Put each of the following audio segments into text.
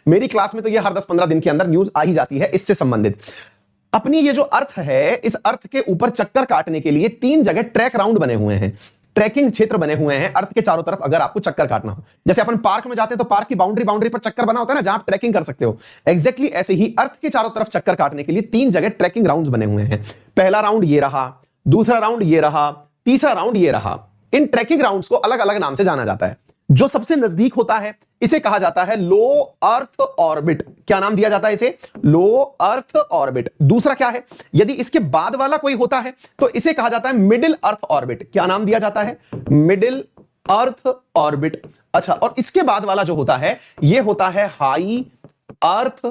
मेरी क्लास में तो ये हर 10-15 दिन के अंदर न्यूज आ ही जाती है इससे संबंधित। अपनी ये जो अर्थ है, इस अर्थ के ऊपर चक्कर काटने के लिए 3 जगह ट्रैक राउंड बने हुए हैं, ट्रैकिंग क्षेत्र बने हुए हैं अर्थ के चारों तरफ। अगर आपको चक्कर काटना हो, जैसे अपन पार्क में जाते हैं तो पार्क की बाउंड्री पर चक्कर बना होता है ना, जहां आप ट्रैकिंग कर सकते हो, एग्जैक्टली ऐसे ही अर्थ के चारों तरफ चक्कर काटने के लिए 3 जगह ट्रैकिंग राउंड बने हुए हैं। पहला राउंड ये रहा, दूसरा राउंड ये रहा, तीसरा राउंड ये रहा। इन ट्रैकिंग राउंड्स को अलग अलग नाम से जाना जाता है। जो सबसे नजदीक होता है इसे कहा जाता है लो अर्थ ऑर्बिट। क्या नाम दिया जाता है इसे? लो अर्थ ऑर्बिट। दूसरा क्या है? यदि इसके बाद वाला कोई होता है तो इसे कहा जाता है मिडिल अर्थ ऑर्बिट। क्या नाम दिया जाता है? Middle earth orbit. अच्छा, और इसके बाद वाला जो होता है यह होता है हाई अर्थ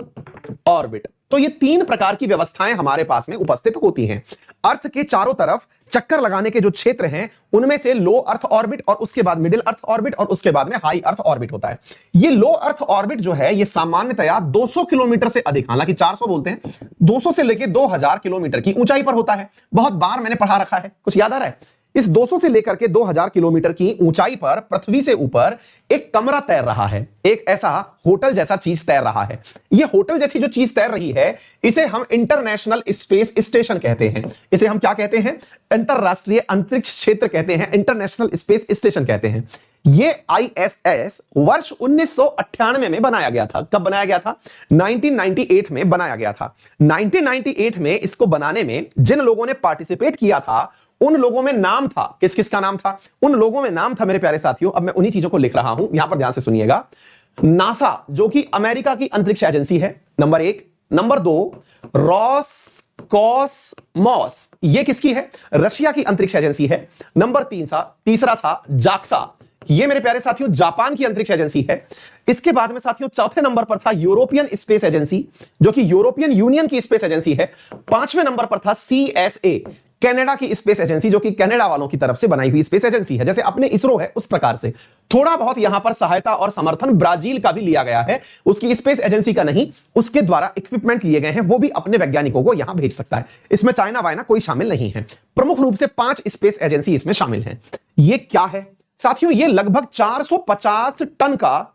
ऑर्बिट। तो ये 3 प्रकार की व्यवस्थाएं हमारे पास में उपस्थित होती हैं। अर्थ के चारों तरफ चक्कर लगाने के जो क्षेत्र हैं उनमें से लो अर्थ ऑर्बिट, और उसके बाद मिडिल अर्थ ऑर्बिट, और उसके बाद में हाई अर्थ ऑर्बिट होता है। ये लो अर्थ ऑर्बिट जो है ये सामान्यतया 200 किलोमीटर से अधिक, हालांकि 400 बोलते हैं, 200 से लेकर 2000 किलोमीटर की ऊंचाई पर होता है। बहुत बार मैंने पढ़ा रखा है, कुछ याद आ रहा है? इस 200 से लेकर के 2000 किलोमीटर की ऊंचाई पर पृथ्वी से ऊपर एक कमरा तैर रहा है, एक ऐसा होटल जैसा चीज तैर रहा है। यह होटल जैसी जो चीज तैर रही है इसे हम इंटरनेशनल स्पेस स्टेशन कहते हैं। इसे हम क्या कहते हैं? अंतरराष्ट्रीय अंतरिक्ष क्षेत्र कहते हैं, इंटरनेशनल स्पेस स्टेशन कहते हैं। यह ISS वर्ष 1998 में बनाया गया था। कब बनाया गया था? 1998 में बनाया गया था। 1998 में इसको बनाने में जिन लोगों ने पार्टिसिपेट किया था उन लोगों में नाम था, किस किस का नाम था? उन लोगों में नाम था मेरे प्यारे साथियों, अब मैं उन्हीं चीजों को लिख रहा हूं, यहां पर ध्यान से सुनिएगा। नासा, जो कि अमेरिका की अंतरिक्ष एजेंसी है, नंबर 1। नंबर 2 रॉसकॉसमॉस, ये किसकी है? रशिया की अंतरिक्ष एजेंसी है। नंबर 3 था जाक्सा, ये मेरे प्यारे साथियों जापान की अंतरिक्ष एजेंसी है। इसके बाद में साथियों चौथे नंबर पर था यूरोपियन स्पेस एजेंसी, जो कि यूरोपियन यूनियन की स्पेस एजेंसी है। 5वें नंबर पर था CSA, कनाडा की स्पेस एजेंसी, जो कि कनाडा वालों की तरफ से बनाई हुई स्पेस एजेंसी है। जैसे अपने इसरो है उस प्रकार से थोड़ा बहुत यहां पर सहायता और समर्थन ब्राजील का भी लिया गया है, उसकी स्पेस एजेंसी का नहीं, उसके द्वारा इक्विपमेंट लिए गए हैं, वो भी अपने वैज्ञानिकों को यहां भेज सकता है। इसमें चाइना वाइना कोई शामिल नहीं है। प्रमुख रूप से 5 स्पेस एजेंसी इसमें शामिल हैं। ये क्या है साथियों? ये लगभग 450 टन का,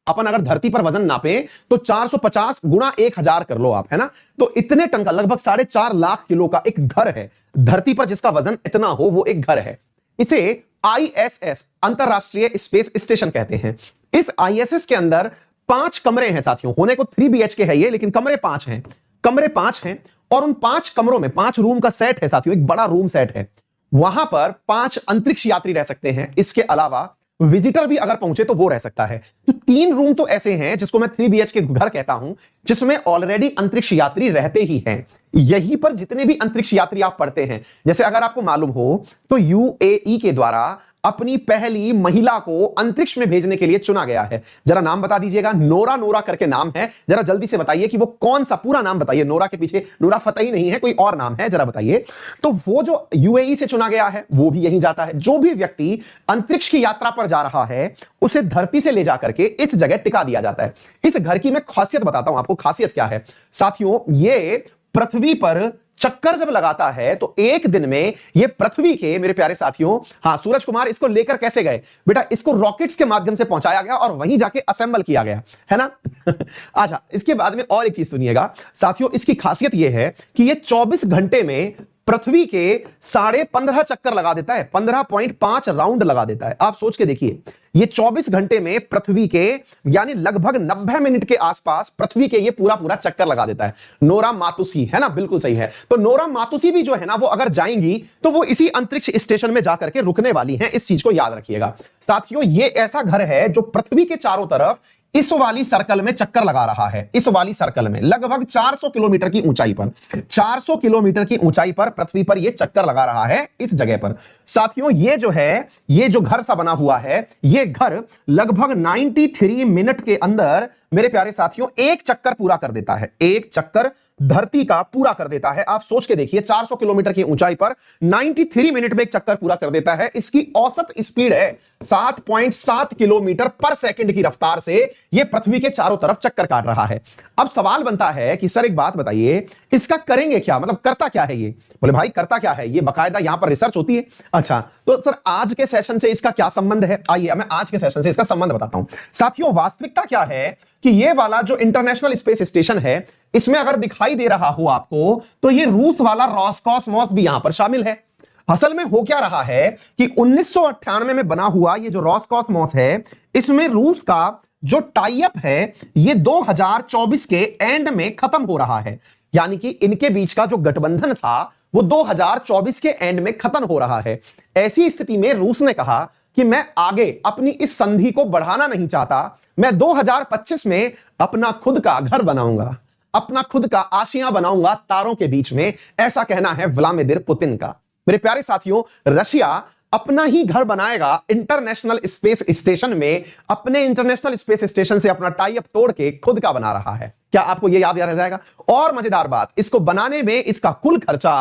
अपन अगर धरती पर वजन नापे तो 450 गुणा 1000 कर लो आप, है ना? तो इतने टन का, लगभग 4.5 लाख किलो का एक घर है धरती पर, जिसका वजन इतना हो, वो एक घर है। इसे ISS अंतरराष्ट्रीय स्पेस स्टेशन कहते हैं। इस ISS के अंदर 5 कमरे हैं साथियों, होने को 3 BHK है ये, लेकिन कमरे 5 हैं। कमरे 5 हैं और उन 5 कमरों में 5 रूम का सेट है साथियों, एक बड़ा रूम सेट है। वहां पर 5 अंतरिक्ष यात्री रह सकते हैं। इसके अलावा विजिटर भी अगर पहुंचे तो वो रह सकता है। तो 3 रूम तो ऐसे हैं जिसको मैं 3 BHK घर कहता हूं, जिसमें ऑलरेडी अंतरिक्ष यात्री रहते ही हैं। यहीं पर जितने भी अंतरिक्ष यात्री आप पढ़ते हैं, जैसे अगर आपको मालूम हो तो UAE के द्वारा अपनी पहली महिला को अंतरिक्ष में भेजने के लिए चुना गया है। जरा नाम बता दीजिएगा। नोरा करके नाम है, जरा जल्दी से बताइए कि वो कौन सा, पूरा नाम बताइए। नोरा के पीछे नोरा फतेही नहीं है, कोई और नाम है, जरा बताइए। तो वो जो UAE से चुना गया है वो भी यहीं जाता है। जो भी व्यक्ति अंतरिक्ष की यात्रा पर जा रहा है उसे धरती से ले जाकर के इस जगह टिका दिया जाता है। इस घर की मैं खासियत बताता हूं आपको। खासियत क्या है साथियों? ये पृथ्वी पर चक्कर जब लगाता है तो एक दिन में ये पृथ्वी के, मेरे प्यारे साथियों, हां, सूरज कुमार, इसको लेकर कैसे गए बेटा? इसको रॉकेट्स के माध्यम से पहुंचाया गया और वहीं जाके असेंबल किया गया, है ना? अच्छा, इसके बाद में और एक चीज सुनिएगा साथियों। इसकी खासियत यह है कि ये 24 घंटे में पृथ्वी के 15.5 चक्कर लगा देता है, 15.5 राउंड लगा देता है। आप सोच के देखिए, ये 24 घंटे में पृथ्वी के, यानी लगभग 90 मिनट के आसपास पृथ्वी के ये पूरा चक्कर लगा देता है। नोरा मातुसी, है ना? बिल्कुल सही है। तो नोरा मातुसी भी जो है ना, वो अगर जाएंगी तो वो इसी अंतरिक्ष स्टेशन में जाकर के रुकने वाली हैं। इस चीज को याद रखिएगा साथियों। ये ऐसा घर है जो पृथ्वी के चारों तरफ इस वाली सर्कल में चक्कर लगा रहा है। इस वाली सर्कल में लगभग 400 किलोमीटर की ऊंचाई पर, 400 किलोमीटर की ऊंचाई पर पृथ्वी पर यह चक्कर लगा रहा है इस जगह पर। साथियों ये जो है, ये जो घर सा बना हुआ है, ये घर लगभग 93 मिनट के अंदर, मेरे प्यारे साथियों, एक चक्कर पूरा कर देता है। एक चक्कर धरती का पूरा कर देता है। आप सोच के देखिए, 400 किलोमीटर की ऊंचाई पर 93 मिनट में एक चक्कर पूरा कर देता है। इसकी औसत स्पीड है 7.7 किलोमीटर पर सेकंड की रफ्तार से यह पृथ्वी के चारों तरफ चक्कर काट रहा है। अब सवाल बनता है कि सर एक बात बताइए, इसका करेंगे क्या, मतलब करता क्या है ये? बोले भाई करता क्या है, ये बकायदा यहां पर रिसर्च होती है। अच्छा तो सर आज के सेशन से इसका क्या संबंध है? आइए मैं आज के सेशन से इसका संबंध बताता हूं। साथियों वास्तविकता क्या है कि ये वाला जो इंटरनेशनल स्पेस स्टेशन है, इसमें अगर दिखाई दे रहा हो आपको तो ये रूस वाला रोसकॉसमॉस भी यहां पर शामिल है। असल में हो क्या रहा है कि 1998 में बना हुआ ये जो रोसकॉसमॉस है, इसमें रूस का जो टाई अप है ये 2024 के एंड में खत्म हो रहा है। यानी कि इनके बीच का जो गठबंधन था वो 2024 के एंड में खत्म हो रहा है। ऐसी स्थिति में रूस ने कहा कि मैं आगे अपनी इस संधि को बढ़ाना नहीं चाहता, मैं 2025 में अपना खुद का घर बनाऊंगा, अपना खुद का आशियां बनाऊंगा तारों के बीच में। ऐसा कहना है व्लादिमीर पुतिन का। मेरे प्यारे साथियों, रशिया अपना ही घर बनाएगा इंटरनेशनल स्पेस स्टेशन में, अपने इंटरनेशनल स्पेस स्टेशन से अपना टाई अप तोड़ के खुद का बना रहा है। क्या आपको यह याद रह जाएगा? और मजेदार बात, इसको बनाने में इसका कुल खर्चा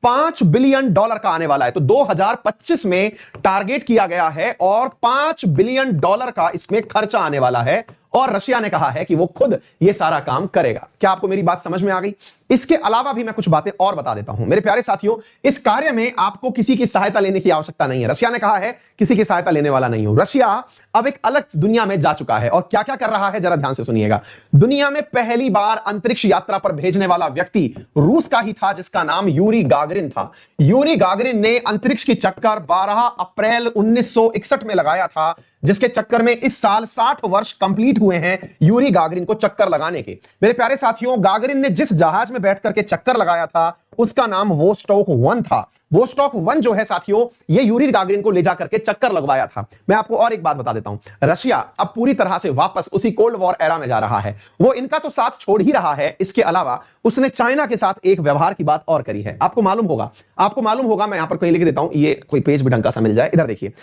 $5 बिलियन का आने वाला है। तो 2025 में टारगेट किया गया है और $5 बिलियन का इसमें खर्चा आने वाला है, और रशिया ने कहा है कि वो खुद ये सारा काम करेगा। क्या आपको मेरी बात समझ में आ गई? इसके अलावा भी मैं कुछ बातें और बता देता हूं। मेरे प्यारे साथियों, इस कार्य में आपको किसी की सहायता लेने की आवश्यकता नहीं है। रशिया ने कहा है किसी की सहायता लेने वाला नहीं हूं। रशिया अब एक अलग दुनिया में जा चुका है, और क्या क्या कर रहा है जरा ध्यान से सुनिएगा। दुनिया में पहली बार अंतरिक्ष यात्रा पर भेजने वाला व्यक्ति रूस का ही था, जिसका नाम यूरी गागरिन था। यूरी गागरिन ने अंतरिक्ष की चक्कर 12 अप्रैल 1961 में लगाया था, जिसके चक्कर में इस साल 60 वर्ष कंप्लीट हुए हैं यूरी गागरिन को चक्कर लगाने के। मेरे प्यारे साथियों, गागरिन ने जिस जहाज में बैठ करके चक्कर लगाया था उसका नाम वोस्टॉक 1 था। वोस्टॉक 1 जो है साथियों, ये यूरी गागरिन को ले जाकर के चक्कर लगवाया था। मैं आपको और एक बात बता देता हूं, रशिया अब पूरी तरह से वापस उसी कोल्ड वॉर एरा में जा रहा है। वो इनका तो साथ छोड़ ही रहा है, इसके अलावा उसने चाइना के साथ एक व्यवहार की बात और करी है। आपको मालूम होगा, मैं यहां पर कोई लिख देता हूं, ये कोई पेज भी ढंग का सा मिल जाए। इधर देखिए,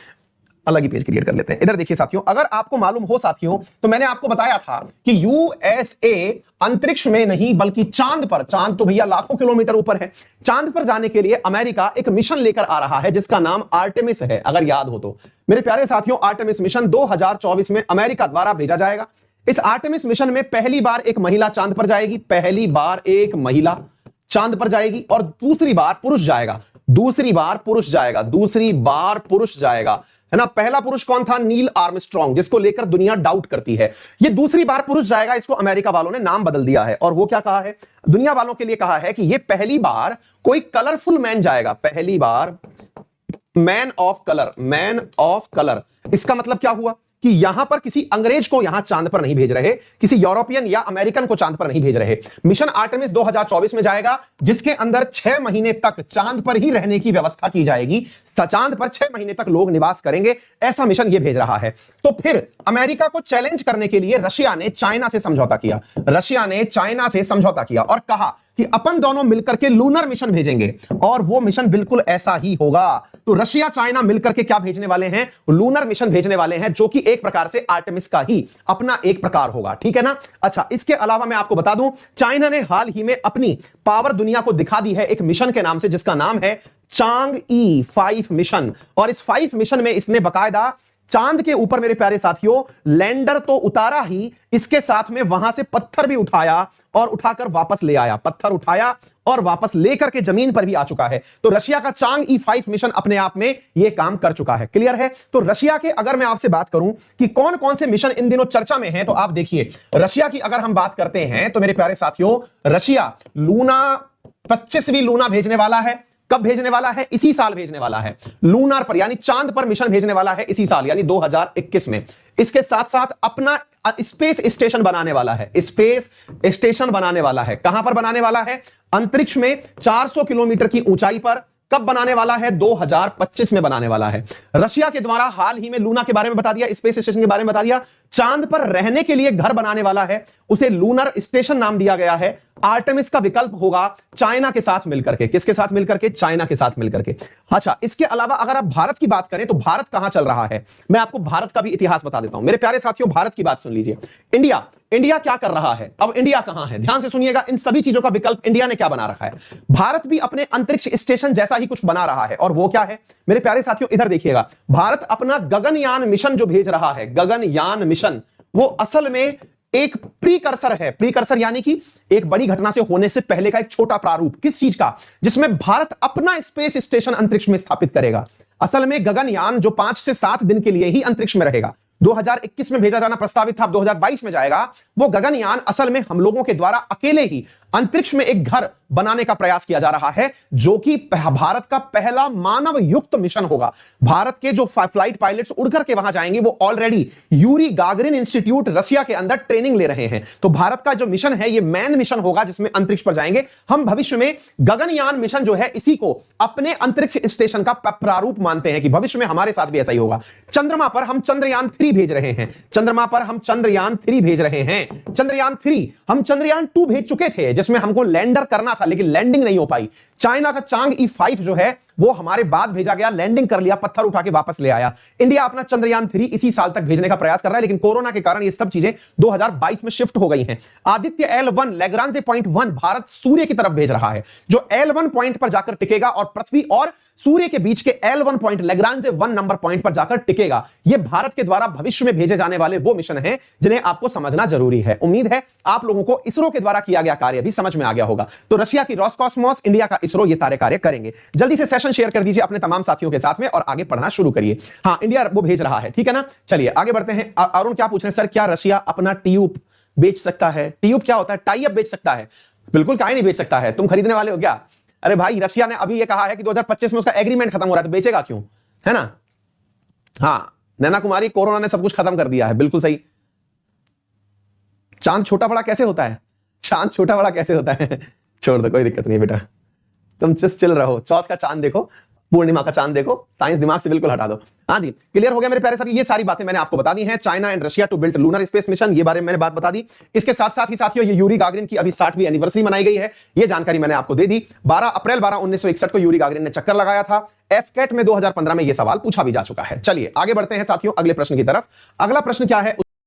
अलग ही पेज क्रिएट कर लेते हैं। इधर देखिए साथियों, अगर आपको मालूम हो साथियों, तो मैंने आपको बताया था कि यूएसए अंतरिक्ष में नहीं बल्कि चांद पर, चांद तो भैया लाखों किलोमीटर ऊपर है, चांद पर जाने के लिए अमेरिका एक मिशन लेकर आ रहा है जिसका नाम आर्टेमिस है। अगर याद हो तो मेरे प्यारे साथियों, आर्टेमिस मिशन 2024 में अमेरिका द्वारा भेजा जाएगा। इस आर्टेमिस मिशन में पहली बार एक महिला चांद पर जाएगी, पहली बार एक महिला चांद पर जाएगी, और दूसरी बार पुरुष जाएगा, दूसरी बार पुरुष जाएगा, दूसरी बार पुरुष जाएगा, है ना। पहला पुरुष कौन था? नील आर्मस्ट्रॉन्ग, जिसको लेकर दुनिया डाउट करती है। ये दूसरी बार पुरुष जाएगा, इसको अमेरिका वालों ने नाम बदल दिया है। और वो क्या कहा है? दुनिया वालों के लिए कहा है कि ये पहली बार कोई कलरफुल मैन जाएगा, पहली बार man of colour, man of colour. इसका मतलब क्या हुआ कि यहां पर किसी अंग्रेज को यहां चांद पर नहीं भेज रहे, किसी यूरोपियन या अमेरिकन को चांद पर नहीं भेज रहे। मिशन आर्टेमिस 2024 में जाएगा, जिसके अंदर 6 महीने तक चांद पर ही रहने की व्यवस्था की जाएगी। चांद पर 6 महीने तक लोग निवास करेंगे, ऐसा मिशन ये भेज रहा है। तो फिर अमेरिका को चैलेंज करने के लिए रशिया ने चाइना से समझौता किया, रशिया ने चाइना से समझौता किया और कहा कि अपन दोनों मिलकर के लूनर मिशन भेजेंगे, और वो मिशन बिल्कुल ऐसा ही होगा। तो रशिया चाइना मिलकर के क्या भेजने वाले हैं? लूनर मिशन भेजने वाले हैं, जो कि एक प्रकार से आर्टेमिस का ही अपना एक प्रकार होगा, ठीक है ना। अच्छा, इसके अलावा मैं आपको बता दूं, चाइना ने हाल ही में अपनी पावर दुनिया को दिखा दी है एक मिशन के नाम से, जिसका नाम है चांग-ई 5 मिशन। और इस 5 मिशन में इसने बकायदा चांद के ऊपर, मेरे प्यारे साथियों, लैंडर तो उतारा ही, इसके साथ में वहां से पत्थर भी उठाया और उठाकर वापस ले आया, पत्थर उठाया और वापस लेकर के जमीन पर भी आ चुका है। तो रशिया का चांग-ई 5 मिशन अपने आप में यह काम कर चुका है। क्लियर है? तो रशिया के अगर मैं आपसे बात करूं कि कौन कौन से मिशन इन दिनों चर्चा में हैं, तो आप देखिए, रशिया की अगर हम बात करते हैं तो मेरे प्यारे साथियों, रशिया लूना 25वीं लूना भेजने वाला है। कब भेजने वाला है? इसी साल भेजने वाला है, लूनार पर यानी चांद पर मिशन भेजने वाला है इसी साल, यानी 2021 में। इसके साथ साथ अपना स्पेस स्टेशन बनाने वाला है, स्पेस स्टेशन बनाने वाला है। कहां पर बनाने वाला है? अंतरिक्ष में 400 किलोमीटर की ऊंचाई पर। कब बनाने वाला है? 2025 में बनाने वाला है। रशिया के द्वारा हाल ही में लूना के बारे में बता दिया, स्पेस स्टेशन के बारे में बता दिया। चांद पर रहने के लिए घर बनाने वाला है, उसे लूनर स्टेशन नाम दिया गया है। आर्टेमिस का विकल्प होगा चाइना के साथ मिलकर के। किसके साथ मिलकर के? चाइना के साथ मिलकर के। अच्छा, इसके अलावा अगर आप भारत की बात करें तो भारत कहां चल रहा है, मैं आपको भारत का भी इतिहास बता देता हूं। मेरे प्यारे साथियों, भारत की बात सुन लीजिए। इंडिया क्या कर रहा है? अब इंडिया कहां है, ध्यान से सुनिएगा। इन सभी चीजों का विकल्प इंडिया ने क्या बना रखा है? भारत भी अपने अंतरिक्ष स्टेशन जैसा ही कुछ बना रहा है, और वो क्या है मेरे प्यारे साथियों? इधर देखिएगा, भारत अपना गगनयान मिशन जो भेज रहा है, गगनयान मिशन, वो असल में एक प्रीकर्सर है। प्रीकर्सर यानी कि एक बड़ी घटना से होने से पहले का एक छोटा प्रारूप। किस चीज का? जिसमें भारत अपना स्पेस स्टेशन अंतरिक्ष में स्थापित करेगा। असल में गगनयान जो 5 से 7 दिन के लिए ही अंतरिक्ष में रहेगा, 2021 में भेजा जाना प्रस्तावित था, अब 2022 में जाएगा। वो गगनयान असल में हम लोगों के द्वारा अकेले ही अंतरिक्ष में एक घर बनाने का प्रयास किया जा रहा है, जो कि भारत का पहला मानव युक्त मिशन होगा। भारत के जो फ्लाइट पायलट्स उड़ करके वहां जाएंगे, वो already Yuri Gagarin institute Russia के अंदर ट्रेनिंग ले रहे हैं। तो भारत का जो मिशन है, ये मैन मिशन होगा, जिसमें अंतरिक्ष पर जाएंगे हम। भविष्य में गगनयान मिशन जो है, इसी को अपने अंतरिक्ष स्टेशन का प्रारूप मानते हैं कि भविष्य में हमारे साथ भी ऐसा ही होगा। चंद्रमा पर हम चंद्रयान 3 भेज रहे हैं। चंद्रमा पर हम चंद्रयान 3 भेज रहे हैं। चंद्रयान 3, हम चंद्रयान 2 भेज चुके थे, जिसमें हमको लैंडर करना था, लेकिन लैंडिंग नहीं हो पाई। चाइना का चांग E5 जो है, वो हमारे बाद भेजा गया, लैंडिंग कर लिया, पत्थर उठा के वापस ले आया। इंडिया अपना चंद्रयान 3 इसी साल तक भेजने का प्रयास कर रहा है, लेकिन कोरोना के कारण ये सब चीजें 2022 में शिफ्ट हो गई हैं। आदित्य L1 लैग्रांजे पॉइंट 1 भारत सूर्य की तरफ भेज रहा है, जो L1 पॉइंट पर जाकर टिकेगा और पृथ्वी और सूर्य के बीच के L1 पॉइंट, लैग्रांजे 1 नंबर पॉइंट पर जाकर टिकेगा। यह भारत के द्वारा भविष्य में भेजे जाने वाले वो मिशन हैं जिन्हें आपको समझना जरूरी है। उम्मीद है आप लोगों को इसरो के द्वारा किया गया कार्य भी समझ में आ गया होगा। तो रशिया की रोसकॉस्मोस, इंडिया का इसरो, ये सारे कार्य करेंगे। जल्दी से सेशन शेयर कर दीजिए अपने तमाम साथियों के साथ में और आगे पढ़ना शुरू करिए। हाँ, इंडिया वो भेज रहा है, ठीक है ना। चलिए आगे बढ़ते हैं। अरुण क्या पूछ रहे हैं? सर, क्या रशिया अपना ट्यूब बेच सकता है? ट्यूब क्या होता है? टाई अप बेच सकता है? बिल्कुल, काहे नहीं बेच सकता है? तुम खरीदने वाले हो क्या? अरे भाई, रशिया ने अभी ये कहा है कि 2025 में उसका एग्रीमेंट खत्म हो रहा है, तो बेचेगा क्यों, है ना। हाँ नैना कुमारी, कोरोना ने सब कुछ खत्म कर दिया है, बिल्कुल सही। चांद छोटा बड़ा कैसे होता है? चांद छोटा बड़ा कैसे होता है? छोड़ दो, कोई दिक्कत नहीं बेटा, तुम जस्ट चिल रहो। चौथ का चांद देखो, पूर्णिमा का चांद देखो, साइंस दिमाग से बिल्कुल हटा दो। हाँ जी, क्लियर हो गया मेरे प्यारे साथी। ये सारी बातें मैंने आपको बता दी हैं। China and Russia to build lunar space mission, ये बारे में मैंने बात बता दी। इसके साथ साथ ही साथियों, ये यूरी गागरिन की अभी 60वीं एनिवर्सरी मनाई गई है, ये जानकारी मैंने आपको दे दी। 12 अप्रैल 1961 को यूरी गागरिन ने चक्कर लगाया था। एफकेट में 2015 में यह सवाल पूछा भी जा चुका है। चलिए आगे बढ़ते हैं साथियों अगले प्रश्न की तरफ। अगला प्रश्न क्या है?